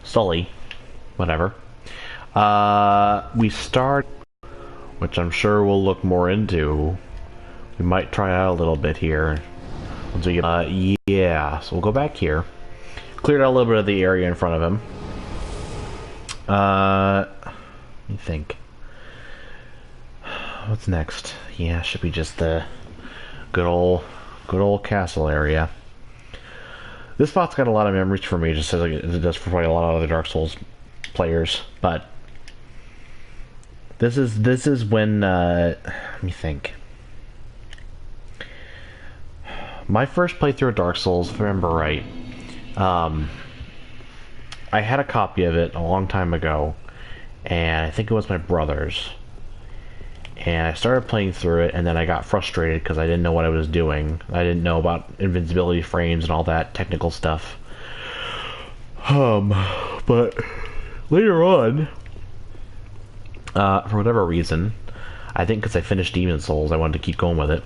Sully, whatever. We start, which I'm sure we'll look more into. We might try out a little bit here. Once we get, yeah, so we'll go back here. Cleared out a little bit of the area in front of him. Let me think. What's next? Yeah, should be just the good old castle area. This spot's got a lot of memories for me, just as like it does for probably a lot of other Dark Souls players. But this is when let me think. My first playthrough of Dark Souls, if I remember right, I had a copy of it a long time ago, and I think it was my brother's. And I started playing through it, and then I got frustrated because I didn't know what I was doing. I didn't know about invincibility frames and all that technical stuff. But later on, for whatever reason, I think because I finished Demon Souls, I wanted to keep going with it.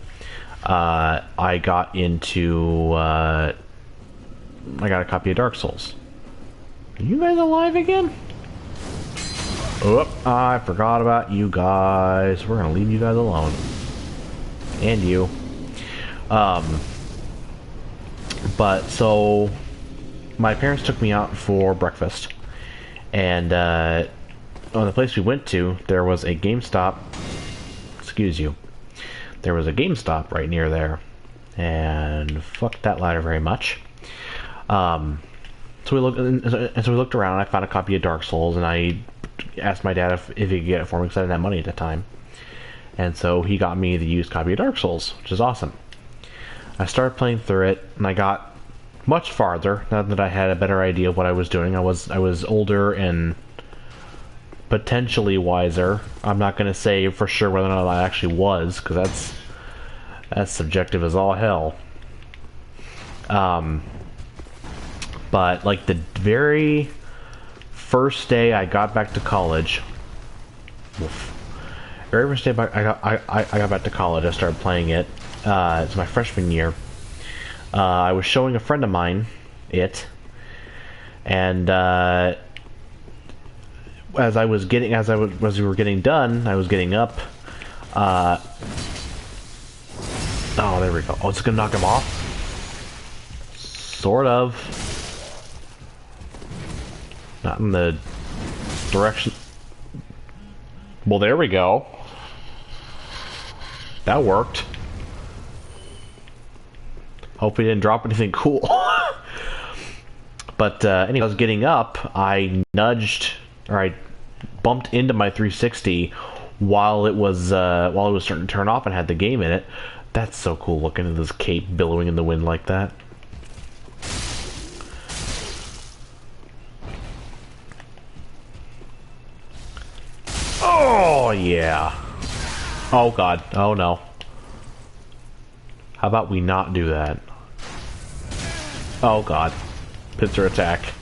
I got into, I got a copy of Dark Souls. Are you guys alive again? Oh, I forgot about you guys. We're gonna leave you guys alone. And you. But, so, my parents took me out for breakfast. And, on the place we went to, there was a GameStop. Excuse you. There was a GameStop right near there. And fuck that ladder very much. So we looked around, and I found a copy of Dark Souls, and I asked my dad if he could get it for me because I didn't have money at the time. And so he got me the used copy of Dark Souls, which is awesome. I started playing through it, and I got much farther now that I had a better idea of what I was doing. I was older and potentially wiser. I'm not going to say for sure whether or not I actually was, because that's subjective as all hell. But like the very first day I got back to college, very first day I got back to college, I started playing it. It's my freshman year. I was showing a friend of mine it, and as we were getting done, I was getting up. Oh, there we go. Oh, it's gonna knock him off. Sort of. Not in the direction. Well, there we go. That worked. Hope he didn't drop anything cool. But anyway, I was getting up. I bumped into my 360 while it was starting to turn off and had the game in it. That's so cool looking at this cape billowing in the wind like that. Oh, yeah. Oh, God. Oh, no. How about we not do that? Oh, God. Pincer attack.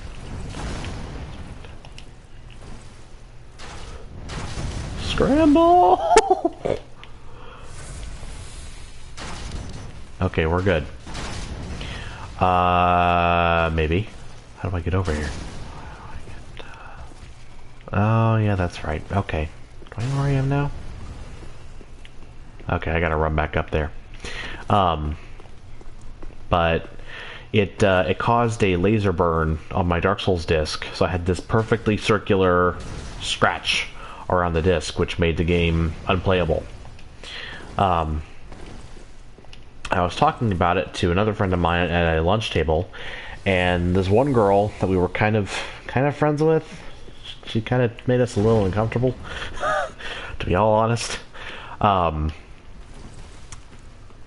Scramble! Okay, we're good. Maybe. How do I get over here? Oh, yeah, that's right. Okay. Do I know where I am now? Okay, I gotta run back up there. But it caused a laser burn on my Dark Souls disc, so I had this perfectly circular scratch around the disc, which made the game unplayable. I was talking about it to another friend of mine at a lunch table, and this one girl that we were kind of friends with, she kind of made us a little uncomfortable, to be all honest.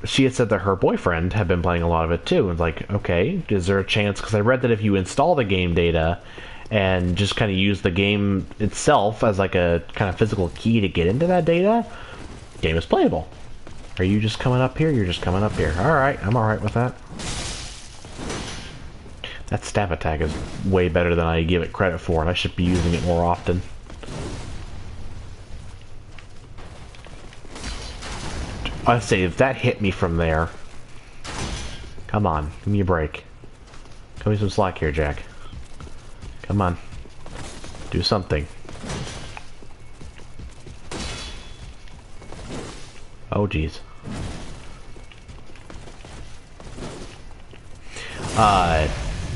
She had said that her boyfriend had been playing a lot of it too, and like, okay, is there a chance? Because I read that if you install the game data and just kind of use the game itself as like a kind of physical key to get into that data, the game is playable. Are you just coming up here? You're just coming up here. Alright, I'm alright with that. That stab attack is way better than I give it credit for, and I should be using it more often. I say, if that hit me from there... Come on, give me a break. Cut me some slack here, Jack. Come on. Do something. Oh, jeez.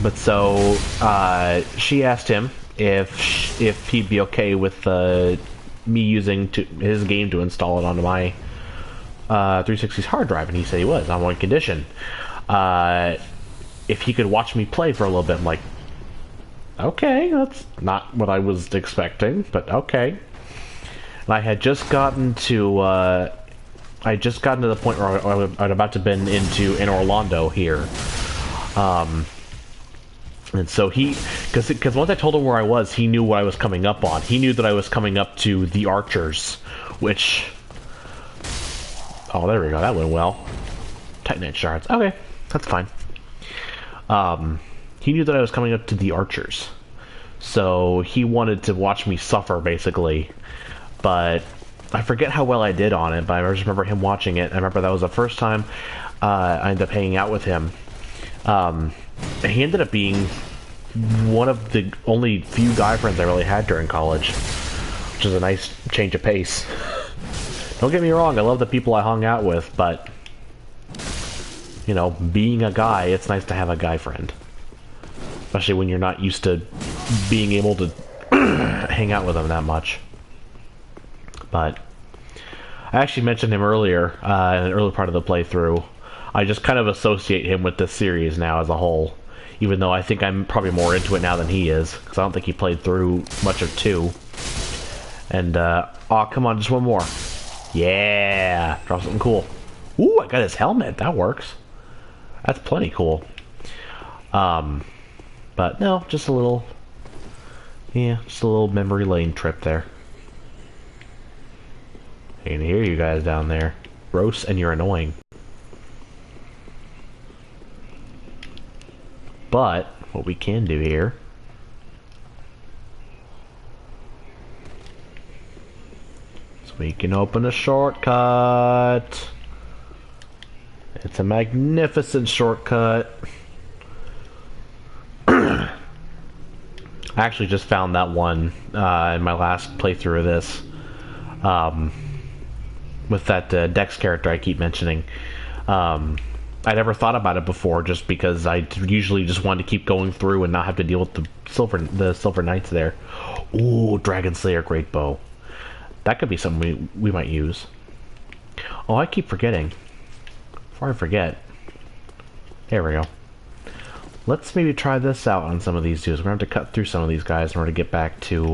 But so, she asked him if he'd be okay with me using his game to install it onto my 360's hard drive, and he said he was, on one condition. If he could watch me play for a little bit. I'm like, okay, that's not what I was expecting, but okay. And I had just gotten to, the point where I'd about to been in Orlando here. And so because once I told him where I was, he knew what I was coming up on. He knew that I was coming up to the Archers, which... Oh, there we go, that went well. Titanite shards. Okay, that's fine. He knew that I was coming up to the Archers. So he wanted to watch me suffer, basically. But I forget how well I did on it, but I just remember him watching it. I remember that was the first time I ended up hanging out with him. He ended up being one of the only few guy friends I really had during college, which is a nice change of pace. Don't get me wrong, I love the people I hung out with, but, you know, being a guy, it's nice to have a guy friend. Especially when you're not used to being able to hang out with them that much. But I actually mentioned him earlier, in an early part of the playthrough. I just kind of associate him with this series now as a whole, even though I think I'm probably more into it now than he is, because I don't think he played through much of 2. And, oh, come on, just one more. Yeah! Drop something cool. Ooh, I got his helmet. That works. That's plenty cool. But no, just a little... Yeah, just a little memory lane trip there. I can hear you guys down there. Gross, and you're annoying. But, what we can do here... is we can open a shortcut. It's a magnificent shortcut. I actually just found that one in my last playthrough of this. With that Dex character I keep mentioning. I never thought about it before, just because I usually just wanted to keep going through and not have to deal with the Silver Knights there. Ooh, Dragon Slayer Great Bow. That could be something we might use. Oh, I keep forgetting. Before I forget. There we go. Let's maybe try this out on some of these dudes. We're going to have to cut through some of these guys in order to get back to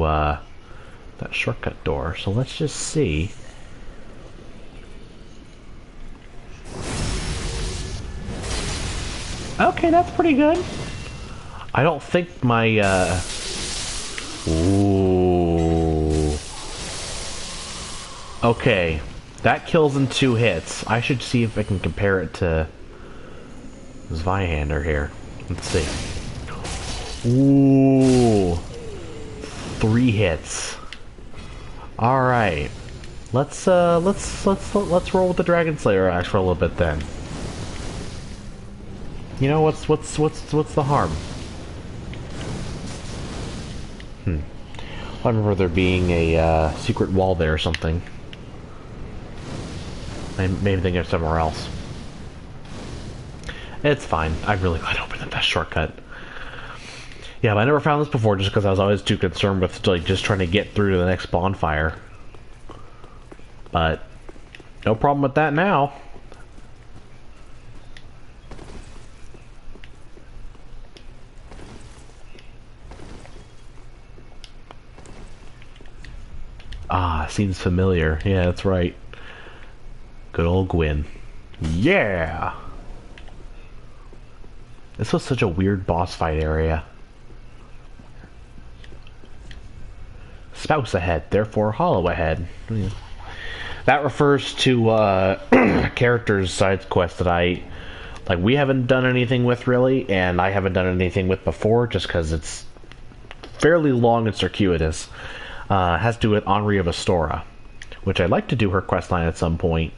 that shortcut door. So let's just see. Okay, that's pretty good. I don't think my, Ooh. Okay. That kills in 2 hits. I should see if I can compare it to Zweihander here. Let's see. Ooh. 3 hits. Alright. Let's roll with the Dragon Slayer axe for a little bit then. You know, what's the harm? I remember there being a secret wall there or something. I maybe thinking of somewhere else. It's fine. I'm really glad I opened that shortcut. Yeah, but I never found this before just because I was always too concerned with like just trying to get through to the next bonfire. But no problem with that now. Ah, seems familiar. Yeah, that's right. Good old Gwyn. Yeah! This was such a weird boss fight area. Spouse ahead, therefore hollow ahead. Yeah. That refers to characters' side quests that we haven't done anything with really, and I haven't done anything with before, just because it's fairly long and circuitous. Has to do with Henri of Astora, which I'd like to do her questline at some point,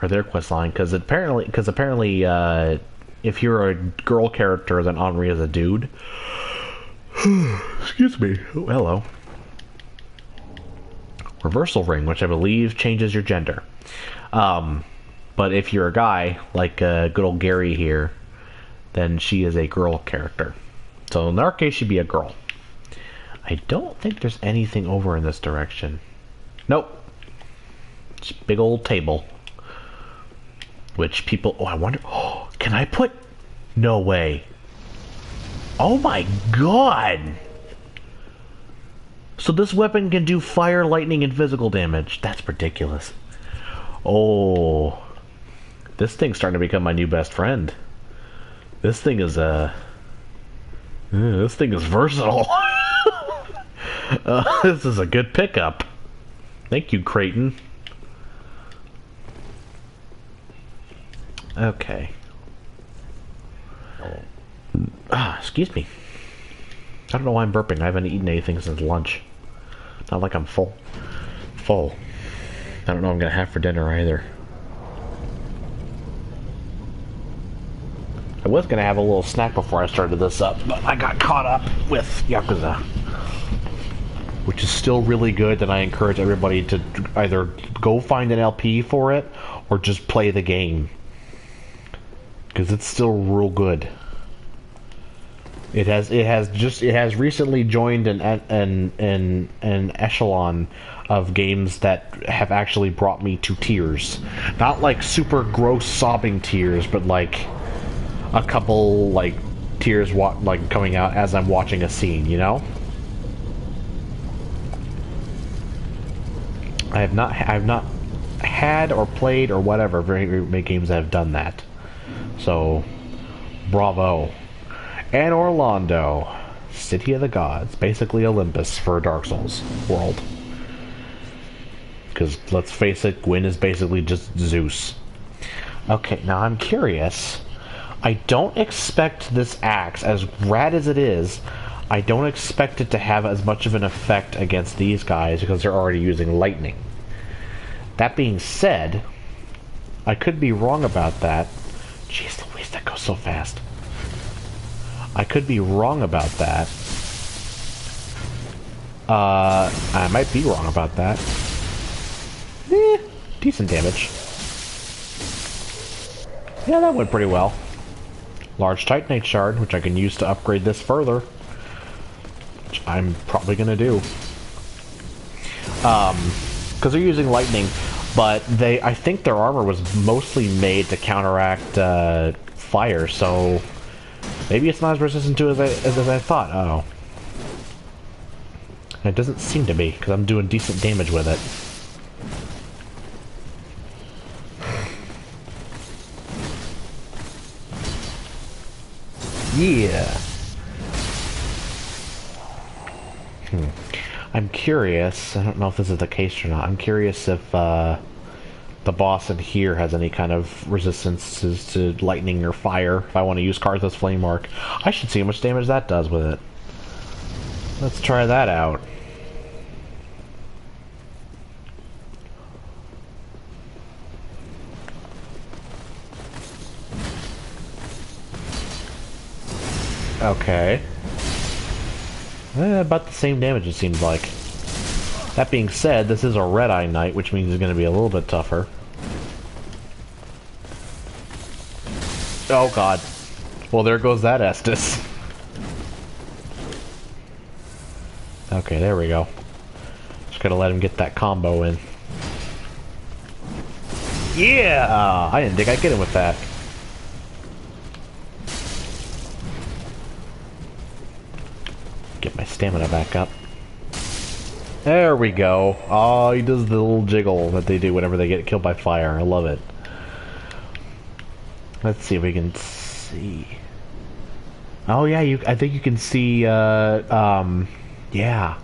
or their questline, because apparently, if you're a girl character, then Henri is a dude. Excuse me. Oh, hello. Reversal ring, which I believe changes your gender. But if you're a guy, like good old Gary here, then she is a girl character. So in our case, she'd be a girl. I don't think there's anything over in this direction. Nope. Just big old table. Which people... Oh, I wonder... Oh, can I put... No way. Oh my god! So this weapon can do fire, lightning, and physical damage. That's ridiculous. Oh... This thing's starting to become my new best friend. This thing is, this thing is versatile. This is a good pickup. Thank you, Creighton. Okay. Excuse me. I don't know why I'm burping. I haven't eaten anything since lunch. Not like I'm full. Full. I don't know what I'm gonna have for dinner either. I was gonna have a little snack before I started this up, but I got caught up with Yakuza, which is still really good, and I encourage everybody to either go find an LP for it or just play the game, because it's still real good. It has recently joined an echelon of games that have actually brought me to tears. Not like super gross sobbing tears, but like a couple like tears like coming out as I'm watching a scene, you know? I have not had or played or whatever very many games that have done that. So bravo. And Orlando, City of the Gods, basically Olympus for Dark Souls world. Because let's face it, Gwyn is basically just Zeus. Okay, now I'm curious. I don't expect this axe, as rad as it is, I don't expect it to have as much of an effect against these guys because they're already using lightning. That being said, I could be wrong about that. Jeez Louise, that goes so fast. I could be wrong about that. I might be wrong about that. Decent damage. Yeah, that went pretty well. Large Titanite Shard, which I can use to upgrade this further. Which I'm probably gonna do. Because they're using lightning, but I think their armor was mostly made to counteract fire, so maybe it's not as resistant to it as I thought. Oh. It doesn't seem to be, because I'm doing decent damage with it. Yeah. I'm curious, I don't know if this is the case or not, I'm curious if the boss in here has any kind of resistances to lightning or fire, if I want to use Karthus Flame Mark. I should see how much damage that does with it. Let's try that out. Okay. About the same damage it seems like. That being said, this is a Red Eye Knight, which means it's going to be a little bit tougher. Oh god. Well, there goes that Estus. Okay, there we go. Just gotta let him get that combo in. Yeah! I didn't think I'd get him with that. Get my stamina back up. There we go. Oh, he does the little jiggle that they do whenever they get killed by fire. I love it. Let's see if we can see. Oh yeah, I think you can see, yeah.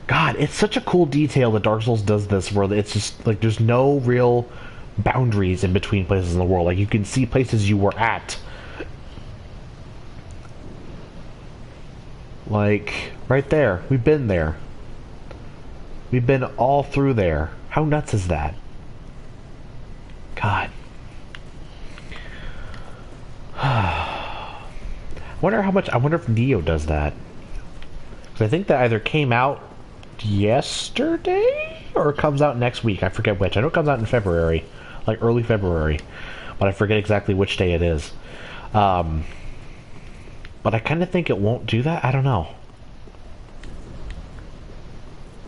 God, it's such a cool detail that Dark Souls does this, where it's just, like, there's no real boundaries in between places in the world. Like, you can see places you were at. Like, right there. We've been there. We've been all through there. How nuts is that? God. I wonder if Neo does that. 'Cause I think that either came out yesterday or it comes out next week. I forget which. I know it comes out in February, like early February, but I forget exactly which day it is. But I kind of think it won't do that. I don't know.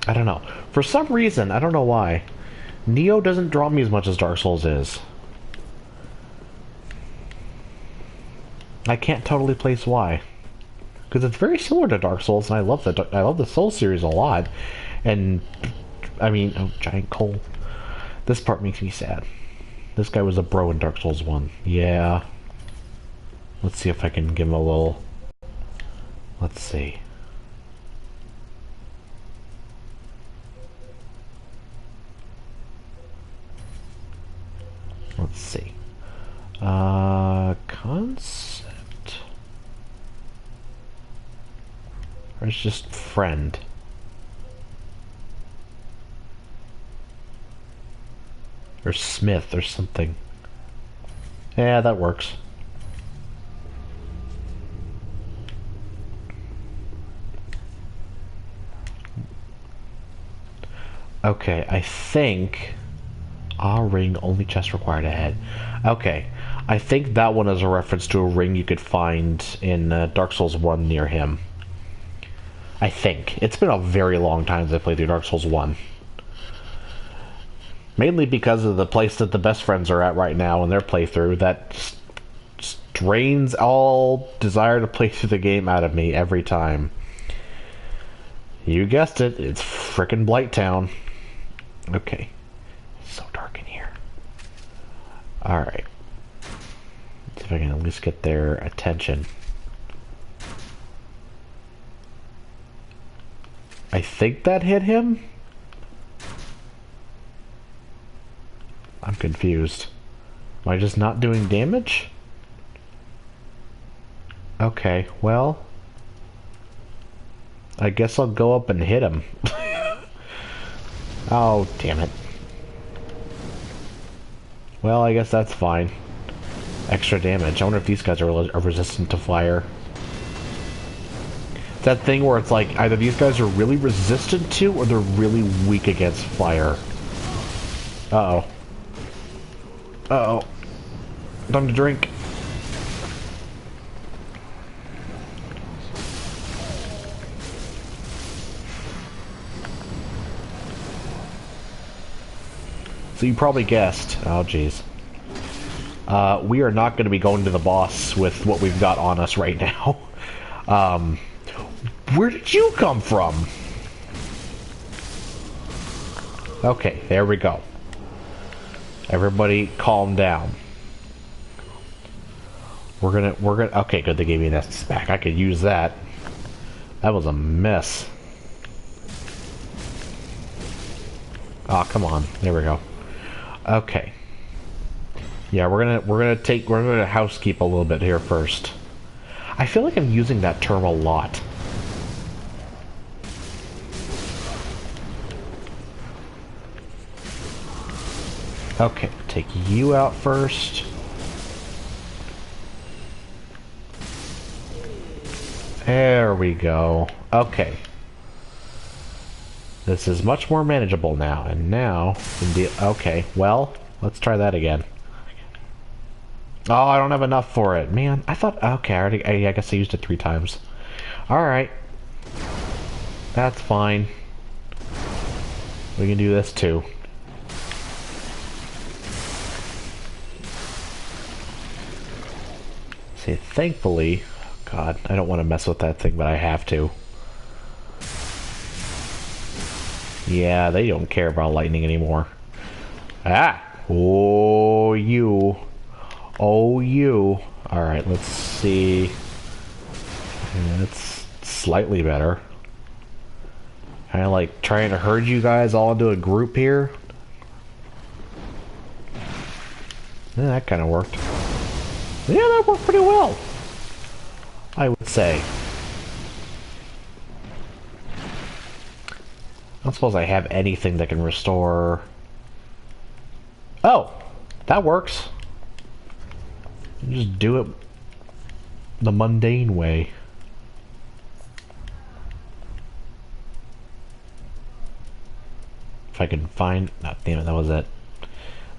I don't know. For some reason, I don't know why, Neo doesn't draw me as much as Dark Souls is. I can't totally place why. Because it's very similar to Dark Souls, and I love the Souls series a lot. And I mean, oh, giant coal. This part makes me sad. This guy was a bro in Dark Souls 1. Yeah. Let's see if I can give him a little. Let's see. Let's see. Concept. Or it's just friend. Or Smith or something. Yeah, that works. Okay, I think... ring, only chest required ahead. Okay, I think that one is a reference to a ring you could find in Dark Souls 1 near him. I think. It's been a very long time since I played through Dark Souls 1. Mainly because of the place that the best friends are at right now in their playthrough. That just drains all desire to play through the game out of me every time. You guessed it, it's frickin' Blighttown. Okay. It's so dark in here. Alright. See if I can at least get their attention. I think that hit him? I'm confused. Am I just not doing damage? Okay, well... I guess I'll go up and hit him. Oh, damn it. Well, I guess that's fine. Extra damage. I wonder if these guys are resistant to fire. It's that thing where it's like, either these guys are really resistant to, or they're really weak against fire. Uh-oh. Uh-oh. Time to drink. So you probably guessed. Oh, jeez. We are not going to be going to the boss with what we've got on us right now. Where did you come from? Okay, there we go. Everybody calm down. We're gonna, okay, good, they gave me this back. I could use that. That was a mess. Oh, come on. There we go. Okay. Yeah, we're gonna housekeep a little bit here first. I feel like I'm using that term a lot. Okay, take you out first. There we go. Okay. This is much more manageable now, and now... okay, well, let's try that again. Oh, I don't have enough for it. Man, I thought... okay, I guess I used it 3 times. Alright. That's fine. We can do this too. See, thankfully... God, I don't want to mess with that thing, but I have to. Yeah, they don't care about lightning anymore. Ah! Oh, you. Oh, you. Alright, let's see. That's slightly better. Kind of like trying to herd you guys all into a group here. Yeah, that kind of worked. Yeah, that worked pretty well, I would say. I don't suppose I have anything that can restore... Oh! That works. Just do it the mundane way. if I can find... Oh, damn it, that was it.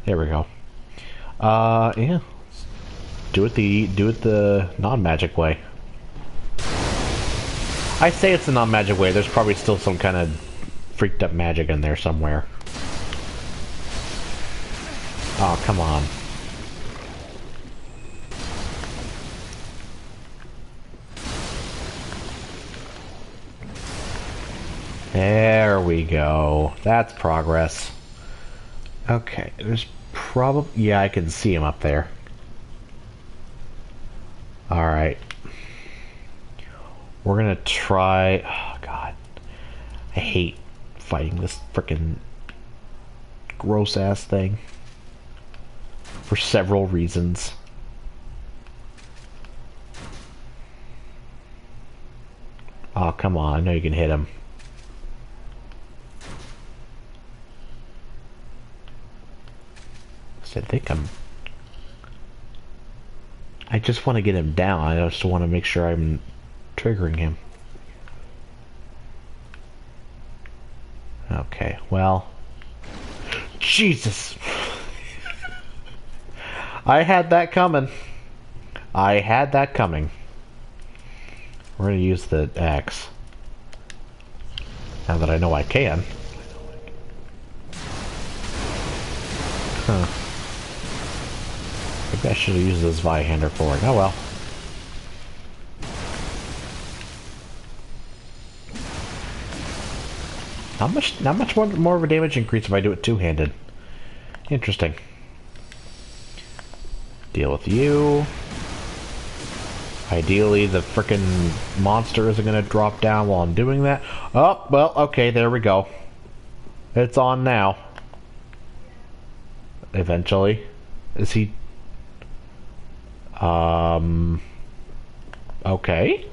There we go. Yeah. Do it the non-magic way. I say it's the non-magic way. There's probably still some kind of freaked up magic in there somewhere. Oh, come on. There we go. That's progress. Okay, there's probably... Yeah, I can see him up there. Alright. We're gonna try... Oh, God. I hate fighting this frickin' gross-ass thing. For several reasons. Oh, come on. I know you can hit him. I think I just want to get him down. I just want to make sure I'm triggering him. Okay, well... Jesus! I had that coming. I had that coming. We're going to use the axe. Now that I know I can. Huh. Maybe I should have used this Zweihander for it. Oh well. Not much more of a damage increase if I do it two-handed. Interesting. Deal with you. Ideally, the frickin' monster isn't gonna drop down while I'm doing that. Oh, well, okay, there we go. It's on now. Eventually. Is he... Okay.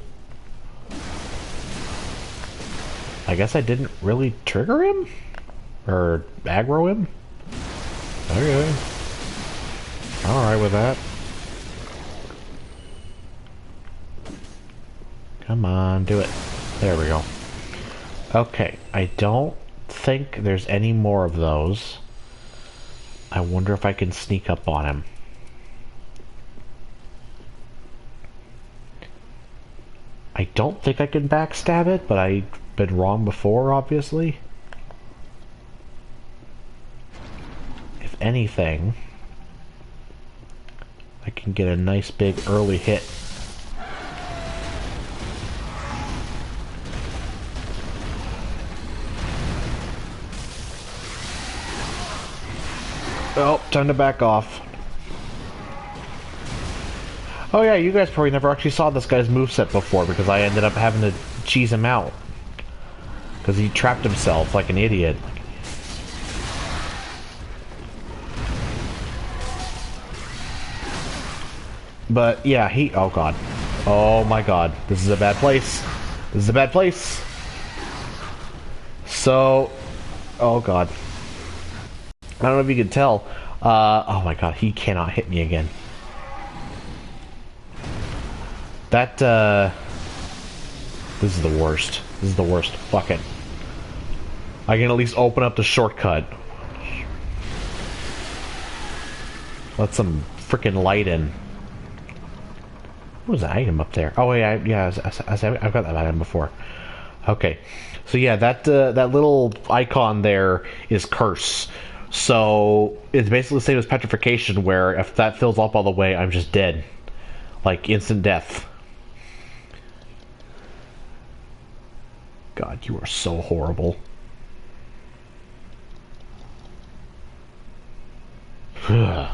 I guess I didn't really trigger him? Or aggro him? Okay. Alright with that. Come on, do it. There we go. Okay, I don't think there's any more of those. I wonder if I can sneak up on him. I don't think I can backstab it, but I've been wrong before, obviously. If anything, I can get a nice big early hit. Oh, time to back off. Oh yeah, you guys probably never actually saw this guy's moveset before because I ended up having to cheese him out. Because he trapped himself like an idiot. But yeah, oh god. Oh my god. This is a bad place. This is a bad place. So, oh god. I don't know if you can tell. Oh my god, he cannot hit me again. That, this is the worst. This is the worst. Fuck it. I can at least open up the shortcut. Let some freaking light in. What was the item up there? Oh, yeah, I've got that item before. Okay. So yeah, that little icon there is curse. So it's basically the same as petrification, where if that fills up all the way, I'm just dead. Like instant death. God, you are so horrible. You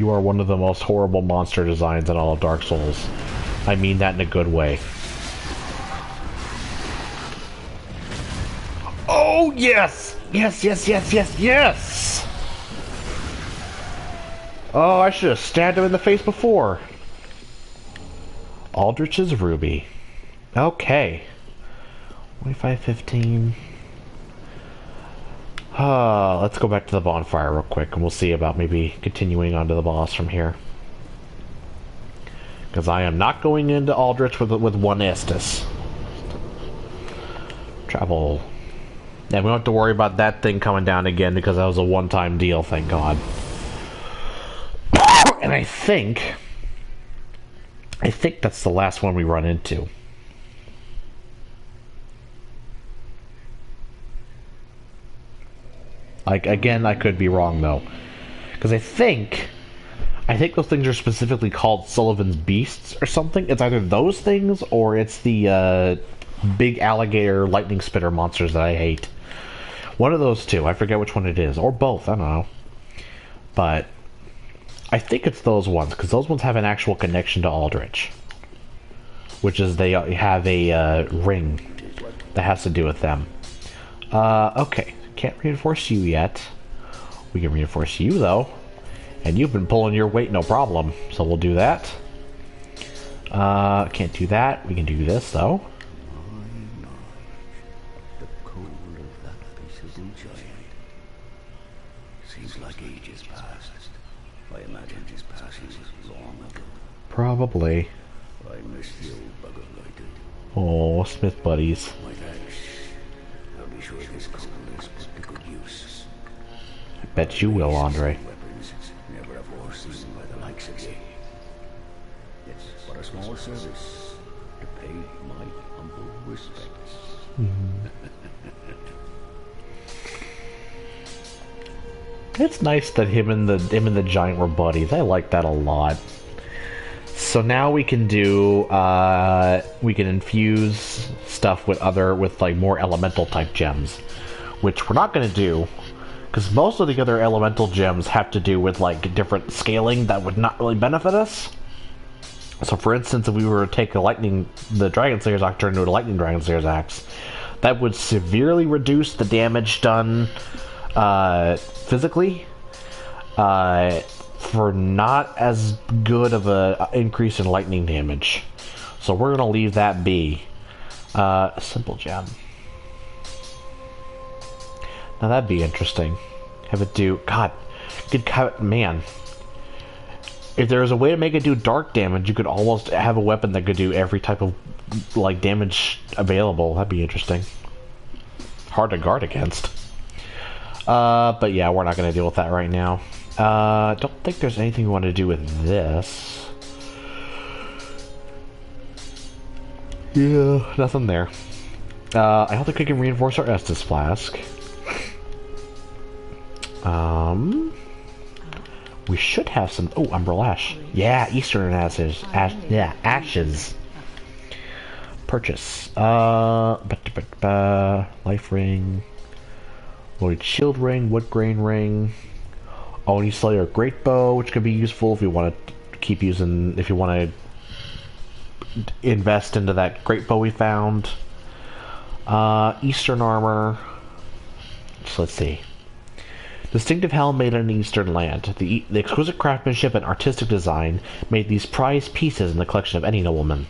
are one of the most horrible monster designs in all of Dark Souls. I mean that in a good way. Oh, yes! Yes, yes, yes, yes, yes! Oh, I should have stabbed him in the face before. Aldrich's Ruby. Okay. 2515. Let's go back to the bonfire real quick, and we'll see about maybe continuing on to the boss from here. Because I am not going into Aldrich with one Estus. Travel. Yeah, we don't have to worry about that thing coming down again because that was a one-time deal, thank God. And I think that's the last one we run into. Like, again, I could be wrong, though. Because I think those things are specifically called Sullivan's Beasts or something. It's either those things or it's the big alligator lightning spitter monsters that I hate. One of those two. I forget which one it is. Or both. I don't know. But I think it's those ones, because those ones have an actual connection to Aldrich. Which is they have a ring that has to do with them. Okay. Can't reinforce you yet. We can reinforce you, though. And you've been pulling your weight, no problem. So we'll do that. Can't do that. We can do this, though. The cold of that peaceable giant. Seems like ages past. I imagine his passing was long ago. Probably. I miss the old bugger I did. Oh, Smith buddies. My thanks. I'll be sure this cold is put to good use. I bet you will, Andre. Weapons never before seen by the likes of ye. It's but a small service to pay my humble respects. It's nice that him and the giant were buddies. I like that a lot. So now we can do we can infuse stuff with like more elemental type gems, which we're not going to do because most of the other elemental gems have to do with like different scaling that would not really benefit us. So for instance, if we were to take the Dragon Slayer's axe turn into a lightning Dragon Slayer's axe, that would severely reduce the damage done physically for not as good of a increase in lightning damage. So we're gonna leave that be. A simple gem. Now that'd be interesting. Have it do man. If there was a way to make it do dark damage, you could almost have a weapon that could do every type of like damage available. That'd be interesting. Hard to guard against. But yeah, we're not going to deal with that right now. Don't think there's anything we want to do with this. Yeah, nothing there. I don't think we can reinforce our Estus Flask. We should have some... Oh, Umbral Ash. Yeah, Eastern Ashes. Ashes. Purchase. Life Ring. Lloyd Shield Ring, Wood Grain Ring, Oni Slayer Great Bow, which could be useful if you want to keep using, if you want to invest into that Great Bow we found. Eastern Armor. So let's see. Distinctive helm made in an Eastern land. The exquisite craftsmanship and artistic design made these prized pieces in the collection of any nobleman.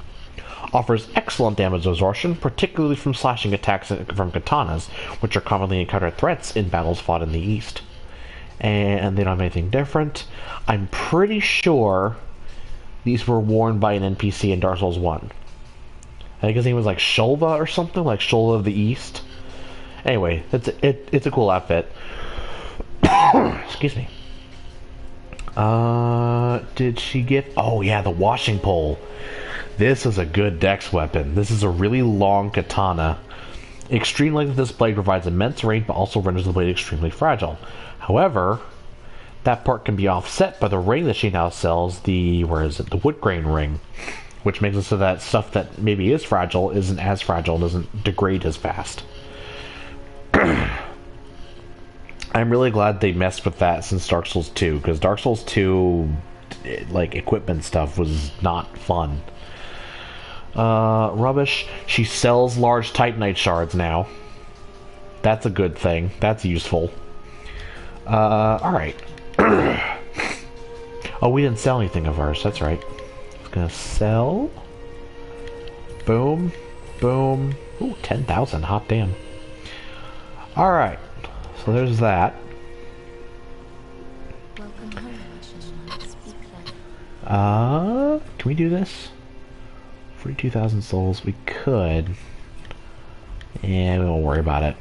Offers excellent damage absorption, particularly from slashing attacks from katanas, which are commonly encountered threats in battles fought in the East. And they don't have anything different. I'm pretty sure these were worn by an NPC in Dark Souls 1. I think his name was like Shulva or something, like Shulva of the East. Anyway, it's a cool outfit. Excuse me. Did she get... Oh yeah, the washing pole. This is a good dex weapon. This is a really long katana. Extreme length of this blade provides immense range, but also renders the blade extremely fragile. However, that part can be offset by the ring that she now sells, the wood grain ring, which makes it so that stuff that maybe is fragile isn't as fragile and doesn't degrade as fast. I'm really glad they messed with that since Dark Souls 2, because Dark Souls 2, like, equipment stuff was not fun. Rubbish. She sells large Titanite shards now. That's a good thing. That's useful. Alright. Oh, we didn't sell anything of ours. That's right. I was gonna sell. Boom. Boom. Ooh, 10,000. Hot damn. Alright. So there's that. Can we do this? 42,000 souls. We could. Yeah, we won't worry about it.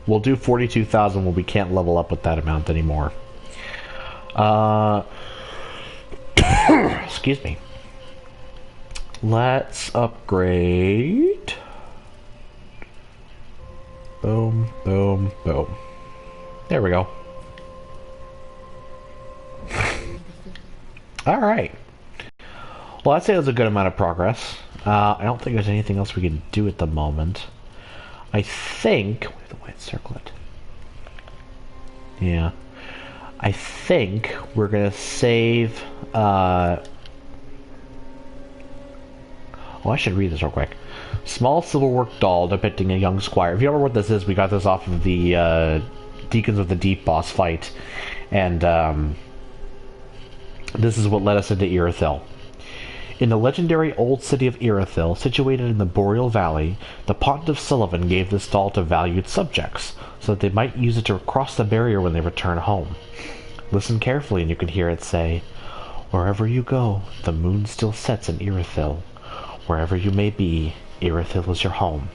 We'll do 42,000 when we can't level up with that amount anymore. Excuse me. Let's upgrade. Boom, boom, boom. There we go. Alright. Well, I'd say it was a good amount of progress. I don't think there's anything else we can do at the moment. I think... Where's the white circlet? Yeah. I think we're gonna save... Oh, I should read this real quick. Small silverwork doll depicting a young squire. If you remember what this is, we got this off of the Deacons of the Deep boss fight. And this is what led us into Irithyll. In the legendary old city of Irithyll, situated in the Boreal Valley, the Pontiff Sullivan gave this doll to valued subjects, so that they might use it to cross the barrier when they return home. Listen carefully and you can hear it say, "Wherever you go, the moon still sets in Irithyll. Wherever you may be, Irithyll is your home."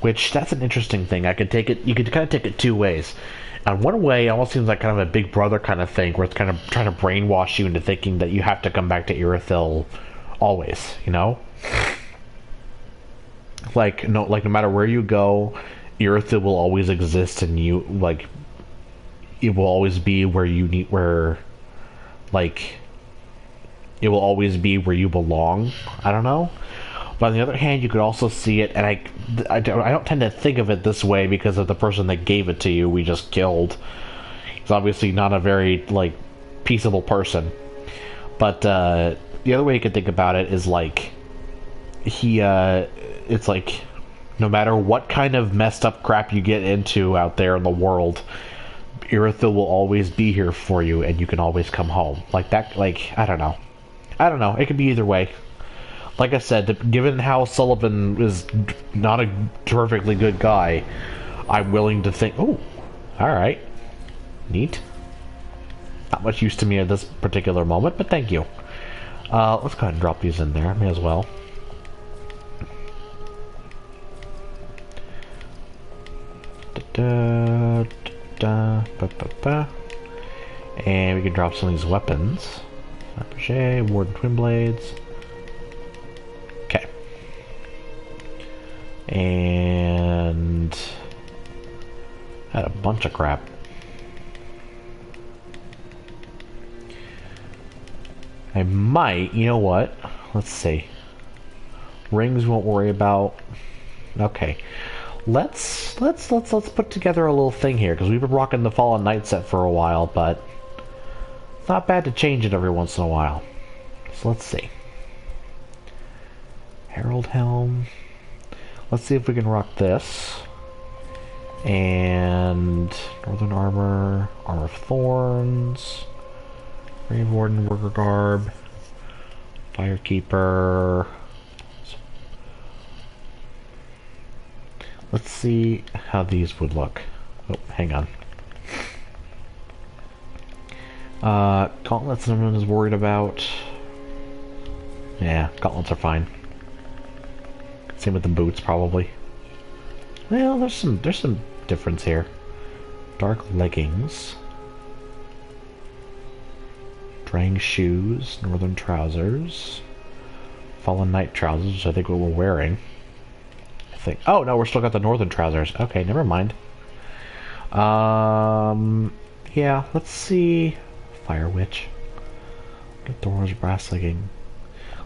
Which, that's an interesting thing. I could take it, you could kind of take it two ways. On one way, it almost seems like kind of a Big Brother kind of thing, where it's kind of trying to brainwash you into thinking that you have to come back to Irithyll always, you know? Like no matter where you go, Irithyll will always exist, and you, like, it will always be where you need, where, like, it will always be where you belong. I don't know. But on the other hand, you could also see it, and I don't tend to think of it this way because of the person that gave it to you we just killed. He's obviously not a very, like, peaceable person. But the other way you could think about it is, like, it's like, no matter what kind of messed up crap you get into out there in the world, Irithyll will always be here for you, and you can always come home. Like that, like, I don't know. It could be either way. Like I said, given how Sullivan is not a terrifically good guy, I'm willing to think, oh, alright. Neat. Not much use to me at this particular moment, but thank you. Let's go ahead and drop these in there, may as well. And we can drop some of these weapons. Warden Twin Blades. Okay. And had a bunch of crap. I might, you know what? Let's see. Rings won't worry about. Okay. Let's put together a little thing here, because we've been rocking the Fallen Knight set for a while, but it's not bad to change it every once in a while. So let's see. Herald Helm. Let's see if we can rock this. And Northern Armor, Armor of Thorns, Grave Warden Worker Garb, Firekeeper. Let's see how these would look. Oh, hang on. Gauntlets no one is worried about. Yeah, gauntlets are fine. Same with the boots, probably. Well, there's some difference here. Dark leggings, Drang shoes, Northern trousers, Fallen Knight trousers, which I think what we're wearing. Oh no, we're still got the Northern trousers. Okay, never mind. Yeah, let's see. Fire Witch. Get Thorns, brass legging.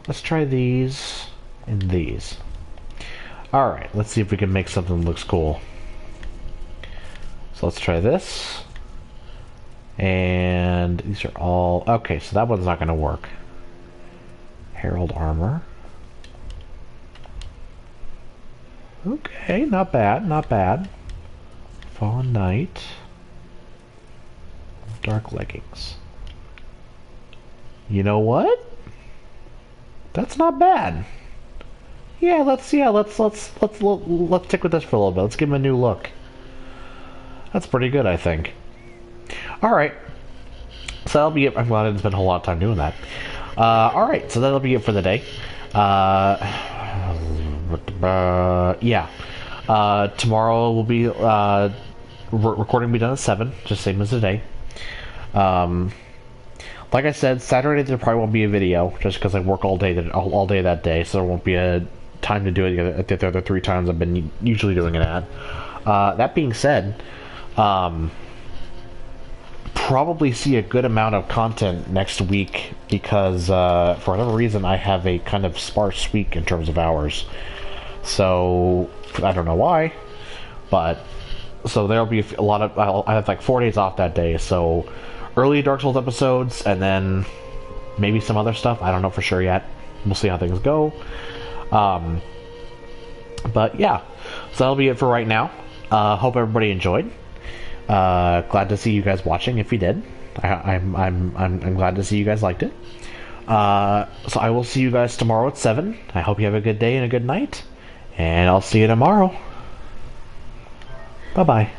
Let's try these and these. Alright, let's see if we can make something that looks cool. So let's try this. And these are all... Okay, so that one's not going to work. Herald armor. Okay, not bad, not bad. Fallen Knight. Dark leggings. You know what? That's not bad. Yeah, let's stick with this for a little bit. Let's give him a new look. That's pretty good, I think. Alright. So that'll be it. I'm glad I didn't spend a whole lot of time doing that. Alright, so that'll be it for the day. Yeah. Tomorrow will be recording will be done at 7, just same as today. Um, like I said, Saturday there probably won't be a video just because I work all day all day that day, so there won't be a time to do it at the other 3 times I've been usually doing it at. That being said, probably see a good amount of content next week because for whatever reason I have a kind of sparse week in terms of hours. So I don't know why, but so there'll be a lot of I have like 4 days off that day. So early Dark Souls episodes and then maybe some other stuff. I don't know for sure yet. We'll see how things go. But yeah, so that'll be it for right now. Hope everybody enjoyed. Glad to see you guys watching. If you did, I'm glad to see you guys liked it. So I will see you guys tomorrow at 7. I hope you have a good day and a good night, and I'll see you tomorrow. Bye bye.